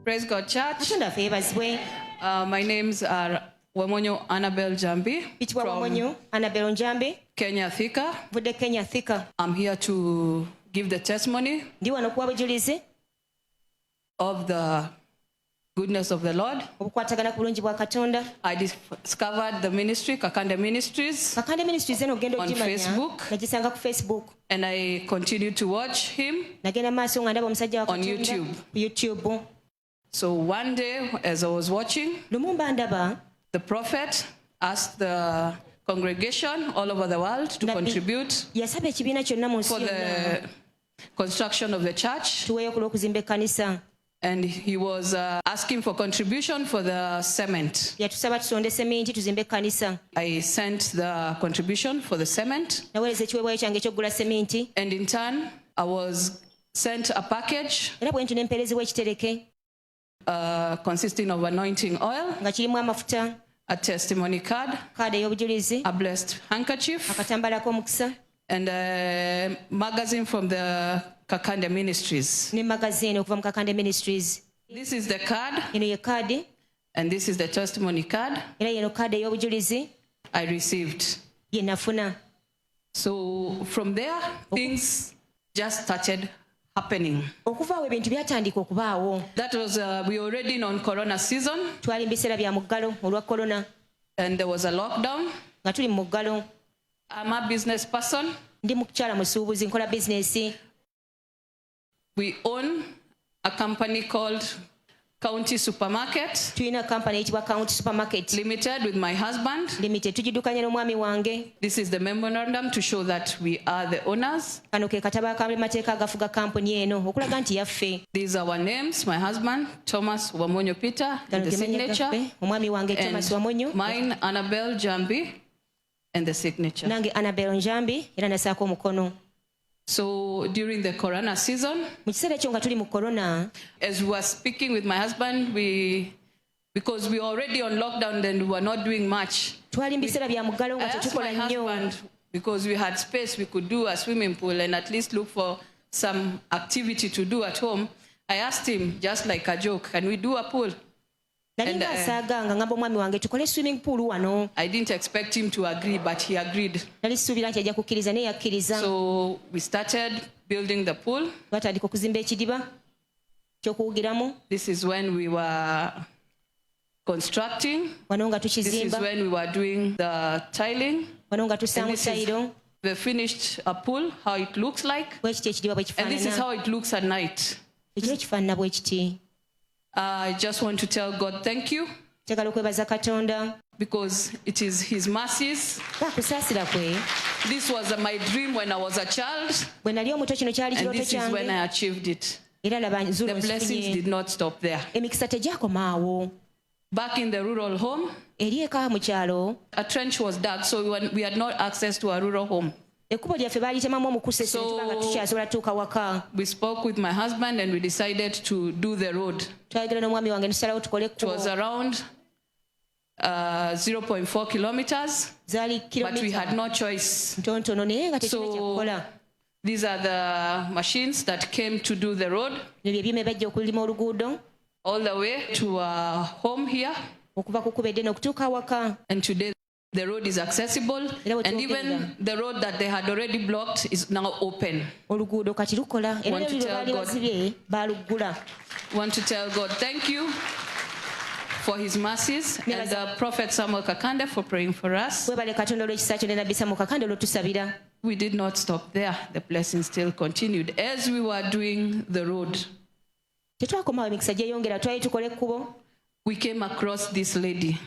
Praise God, church. Katonda My names are Wamonyo Annabel Jambi from Kenya Thika. Kenya Thika. I'm here to give the testimony of the goodness of the Lord. I discovered the ministry, Kakande Ministries, on Facebook, and I continue to watch him on YouTube. So one day, as I was watching, the prophet asked the congregation all over the world to contribute for the construction of the church. And he was asking for contribution for the cement. I sent the contribution for the cement. And in turn, I was sent a package consisting of anointing oil, a testimony card, a blessed handkerchief, and a magazine from the Kakande Ministries. This is the card, and this is the testimony card I received. So from there, things just started happening. That was, we already on Corona season, and there was a lockdown. I'm a business person. We own a company called County Supermarket Limited with my husband. This is the memorandum to show that we are the owners. These are our names, my husband, Thomas Wamonyo Peter, and the signature, and mine, Annabel Jambi, and the signature. So during the Corona season, as we were speaking with my husband, because we were already on lockdown and we were not doing much. I asked my husband, because we had space, we could do a swimming pool and at least look for some activity to do at home. I asked him, just like a joke, can we do a pool? And, I didn't expect him to agree, but he agreed. So we started building the pool. This is when we were constructing. This is when we were doing the tiling. And we finished a pool, how it looks like. And this is how it looks at night. I just want to tell God thank you, because it is His mercies. This was my dream when I was a child, and this is when I achieved it. The blessings did not stop there. Back in the rural home, a trench was dug, so we had no access to a rural home. So we spoke with my husband and we decided to do the road. It was around 0.4 kilometers, but we had no choice. So these are the machines that came to do the road all the way to our home here. And today the road is accessible, and even the road that they had already blocked is now open. Want to tell God thank you for His mercies, and the Prophet Samuel Kakande for praying for us. We did not stop there. The blessing still continued as we were doing the road. We came across this lady.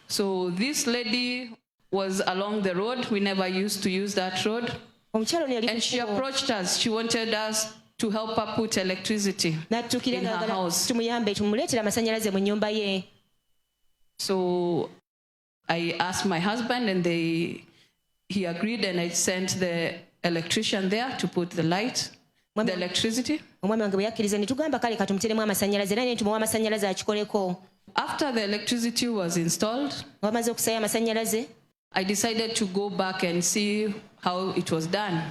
So this lady was along the road. We never used to use that road. And she approached us. She wanted us to help her put electricity in her house. So I asked my husband, and he agreed, and I sent the electrician there to put the light, the electricity. After the electricity was installed, I decided to go back and see how it was done.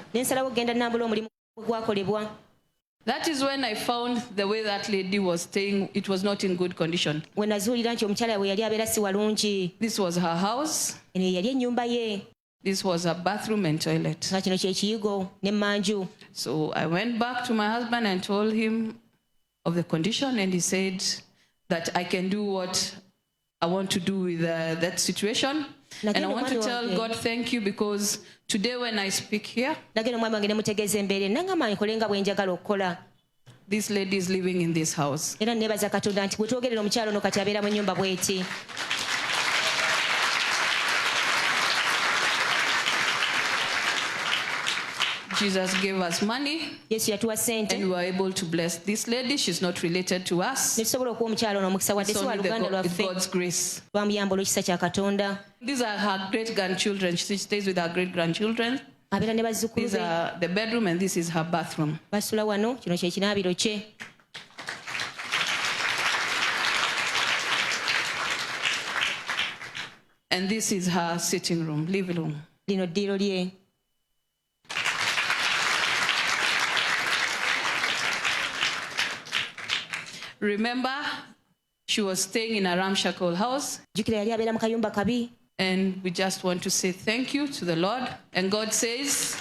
That is when I found the way that lady was staying, it was not in good condition. This was her house. This was her bathroom and toilet. So I went back to my husband and told him of the condition, and he said that I can do what I want to do with that situation. And I want to tell God thank you, because today when I speak here, this lady is living in this house. Jesus gave us money, and we were able to bless this lady. She's not related to us. It's only God's grace. These are her great-grandchildren. She stays with her great-grandchildren. These are the bedroom, and this is her bathroom. And this is her sitting room, living room. Remember, she was staying in a ramshackle house. And we just want to say thank you to the Lord. And God says,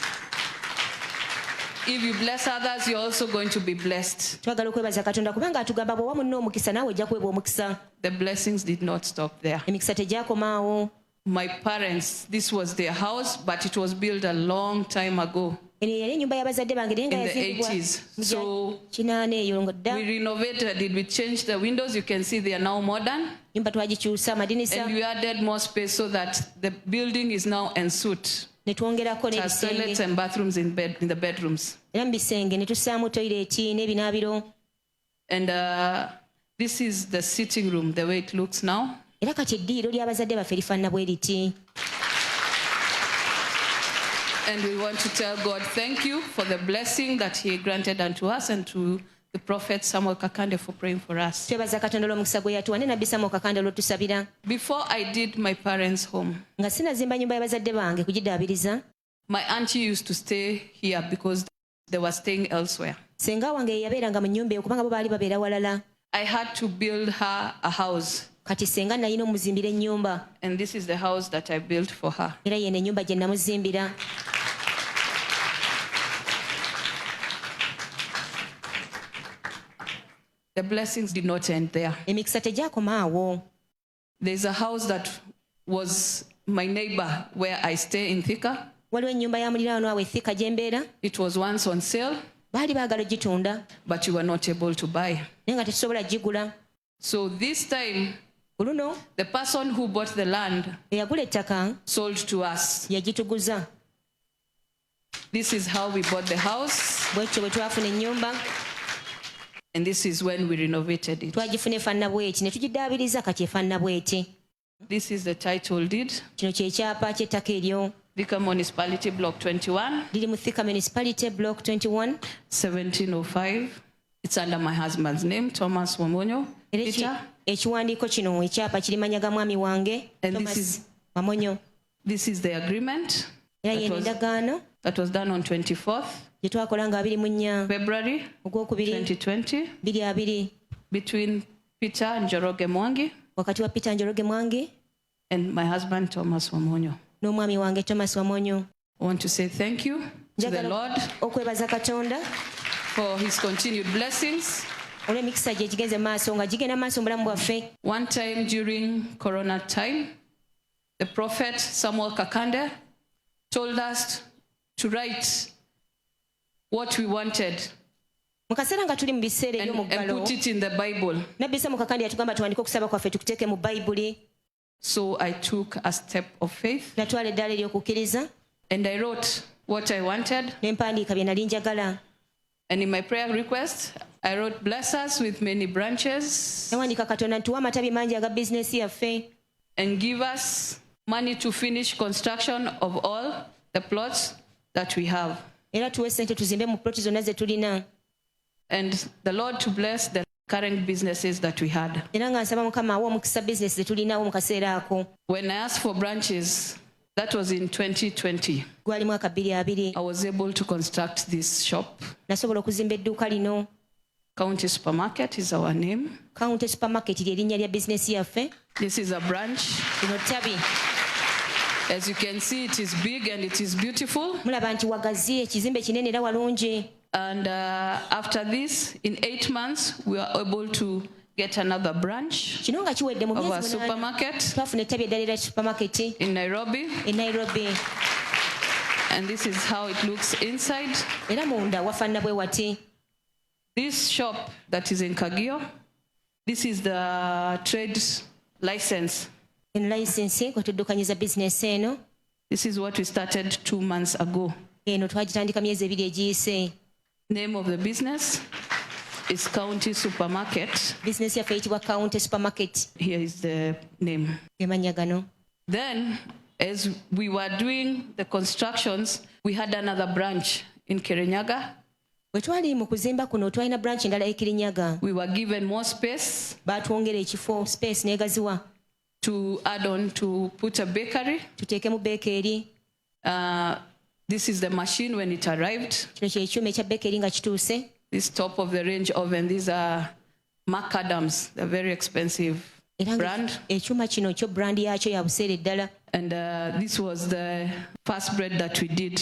if you bless others, you're also going to be blessed. The blessings did not stop there. My parents, this was their house, but it was built a long time ago. In the 80s. So we renovated it, we changed the windows. You can see they are now modern. And we added more space so that the building is now en suite. It has toilets and bathrooms in the bedrooms. And this is the sitting room, the way it looks now. And we want to tell God thank you for the blessing that He granted unto us, and to the prophet Samuel Kakande for praying for us. Before I did my parents' home, my auntie used to stay here because they were staying elsewhere. I had to build her a house. And this is the house that I built for her. The blessings did not end there. There's a house that was my neighbor where I stay in Thika. It was once on sale, but you were not able to buy. So this time, the person who bought the land sold to us. This is how we bought the house. And this is when we renovated it. This is the title deed. Thika Municipality Block 21. 1705. It's under my husband's name, Thomas Wamonyo. And this is the agreement that was done on 24th February 2020 between Peter and Njoroge Mwangi and my husband Thomas Wamonyo. I want to say thank you to the Lord for His continued blessings. One time during Corona time, the prophet Samuel Kakande told us to write what we wanted and put it in the Bible. So I took a step of faith and I wrote what I wanted. And in my prayer request, I wrote, bless us with many branches and give us money to finish construction of all the plots that we have. And the Lord to bless the current businesses that we had. When I asked for branches, That was in 2020. I was able to construct this shop. County Supermarket is our name. County Supermarket business. This is a branch. As you can see, it is big and it is beautiful. And after this, in 8 months, we are able to get another branch of a supermarket in Nairobi. And this is how it looks inside. This shop that is in Kagio, this is the trade license. This is what we started 2 months ago. Name of the business is County Supermarket. Business County Supermarket. Here is the name. Then, as we were doing the constructions, we had another branch in Kirinyaga. We were given more space to add on to put a bakery. This is the machine when it arrived. This top of the range oven, these are macadams. They're very expensive brand. And this was the first bread that we did.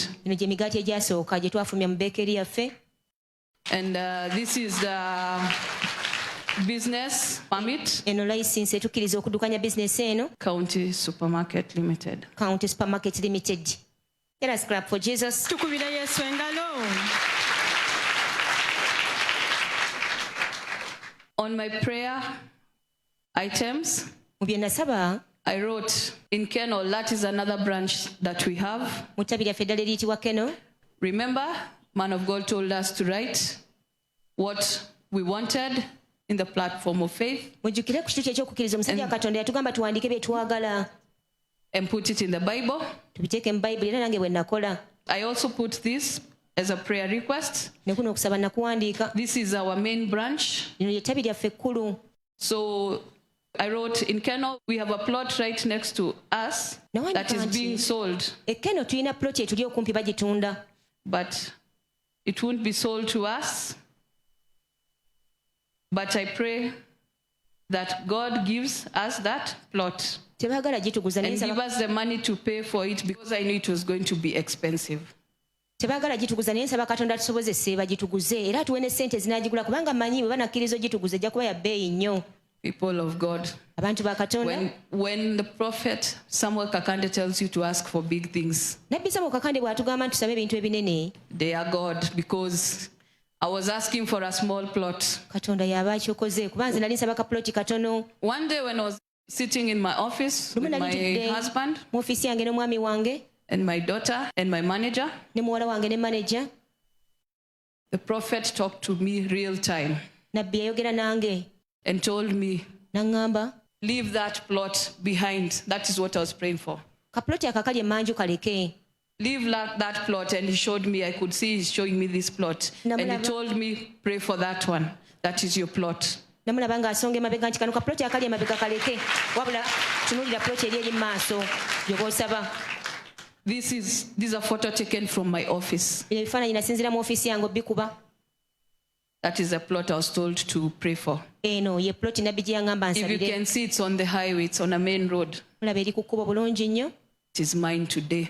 And this is the business permit. County Supermarket Limited. County Supermarket Limited. Let us clap for Jesus. On my prayer items, I wrote in Keno, that is another branch that we have. Remember, man of God told us to write what we wanted in the platform of faith and put it in the Bible. I also put this as a prayer request. This is our main branch. So I wrote, in Keno, we have a plot right next to us that is being sold. But it won't be sold to us. But I pray that God gives us that plot and give us the money to pay for it, because I knew it was going to be expensive. People of God, when the prophet Samuel Kakande tells you to ask for big things, they are God, because I was asking for a small plot. One day when I was sitting in my office with my husband and my daughter and my manager, the prophet talked to me real time and told me, leave that plot behind. That is what I was praying for. Leave that plot. And he showed me, I could see he's showing me this plot. And he told me, pray for that one. That is your plot. These are photos taken from my office. That is a plot I was told to pray for. If you can see, it's on the highway, it's on a main road. It is mine today.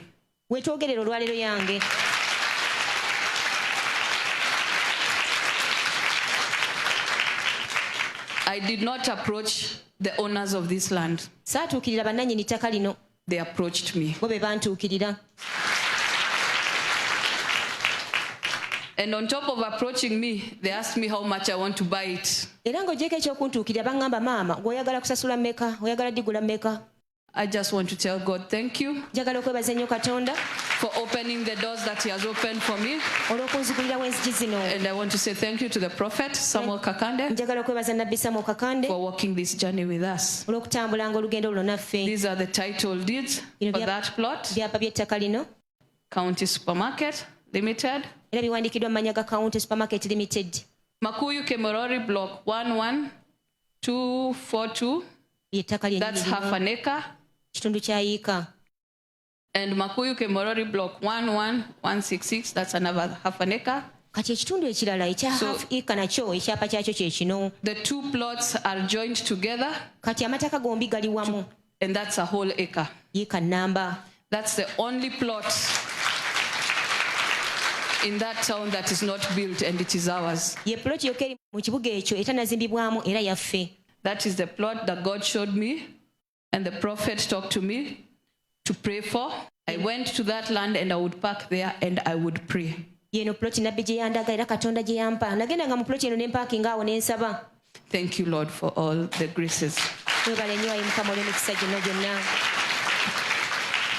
I did not approach the owners of this land. They approached me. And on top of approaching me, they asked me how much I want to buy it. I just want to tell God, thank you for opening the doors that he has opened for me. And I want to say thank you to the prophet Samuel Kakande for walking this journey with us. These are the title deeds for that plot. County Supermarket Limited. Makuyu Kemorori Block 11242. That's half an acre. And Makuyu Kemorori block 11166, that's another half an acre. Kati ekitundu ekirala ekya half acre nakyo ekyapa kyakyo kye kino. The two plots are joined together. Kati amataka gombi gali wamu. And that's a whole acre. Acre number. That's the only plot in that town that is not built, and it is ours. Ye plot yokeri mu kibuga ekyo etanazimbibwamu era yaffe. That is the plot that God showed me and the prophet talked to me to pray for. I went to that land and I would park there and I would pray. Yeno plot nabbi gye yandaga era Katonda gye yampa. Nagendanga mu plot eno ne parking awo ne nsaba. Thank you, Lord, for all the graces.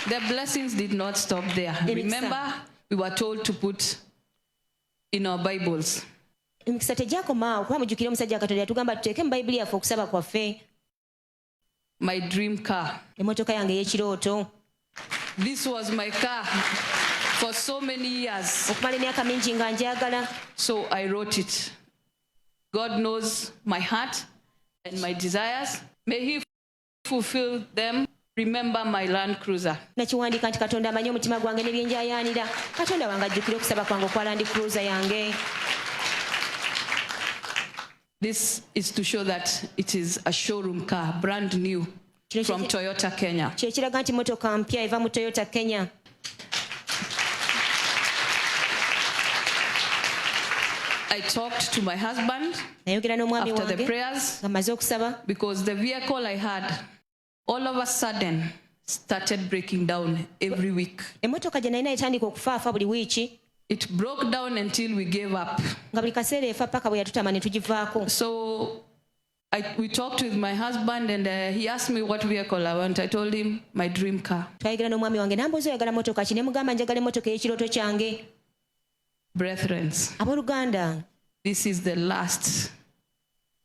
The blessings did not stop there. Remember, we were told to put in our Bibles. My dream car. This was my car for so many years. So I wrote it. God knows my heart and my desires. May He fulfill them. Remember my Land Cruiser. This is to show that it is a showroom car, brand new, from Toyota, Kenya. I talked to my husband after the prayers because the vehicle I had all of a sudden started breaking down every week. It broke down until we gave up. So we talked with my husband and he asked me what vehicle I want. I told him my dream car. Brethren, this is the last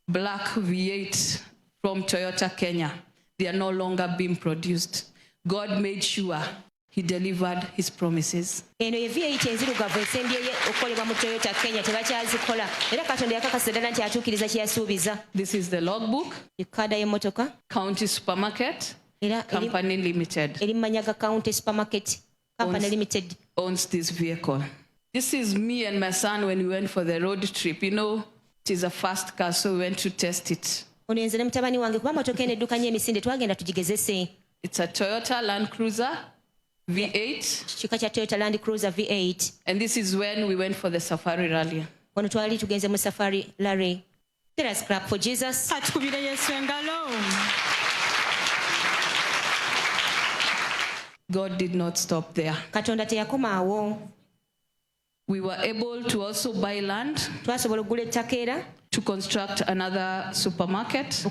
black V8 from Toyota, Kenya. They are no longer being produced. God made sure He delivered His promises. This is the logbook. County Supermarket Company Limited owns this vehicle. This is me and my son when we went for the road trip. You know, it is a fast car, so we went to test it. It's a Toyota Land Cruiser V8. And this is when we went for the safari rally. Let us clap for Jesus. God did not stop there. We were able to also buy land to construct another supermarket.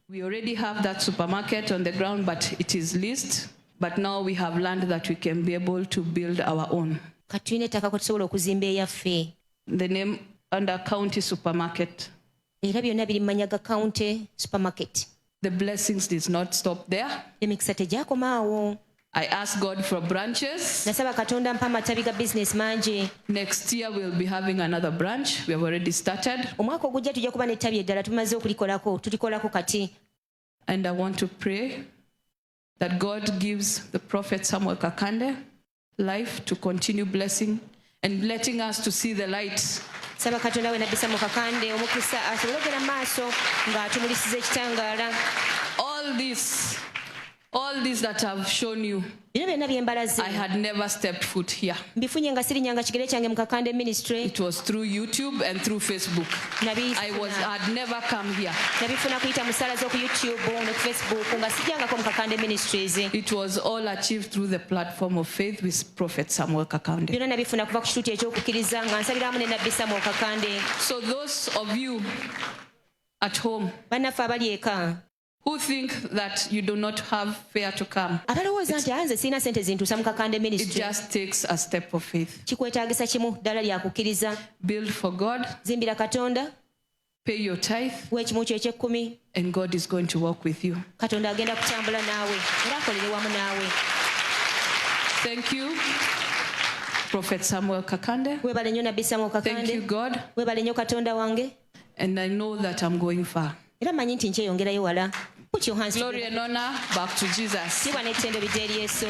We already have that supermarket on the ground, but it is leased. But now we have land that we can be able to build our own. The name under County Supermarket. The blessings did not stop there. I asked God for branches. Next year we'll be having another branch. We have already started. And I want to pray that God gives the prophet Samuel Kakande life to continue blessing and letting us to see the light. All this that I've shown you, I had never stepped foot here. It was through YouTube and through Facebook. I had never come here. It was all achieved through the platform of faith with Prophet Samuel Kakande. So those of you at home who think that you do not have fare to come, it just takes a step of faith. Build for God, pay your tithe, and God is going to walk with you. Thank you, Prophet Samuel Kakande. Thank you, God. And I know that I'm going far. Put your hands Glory together. and honor back to Jesus. Siwa n'ettendo bidde eri Yesu.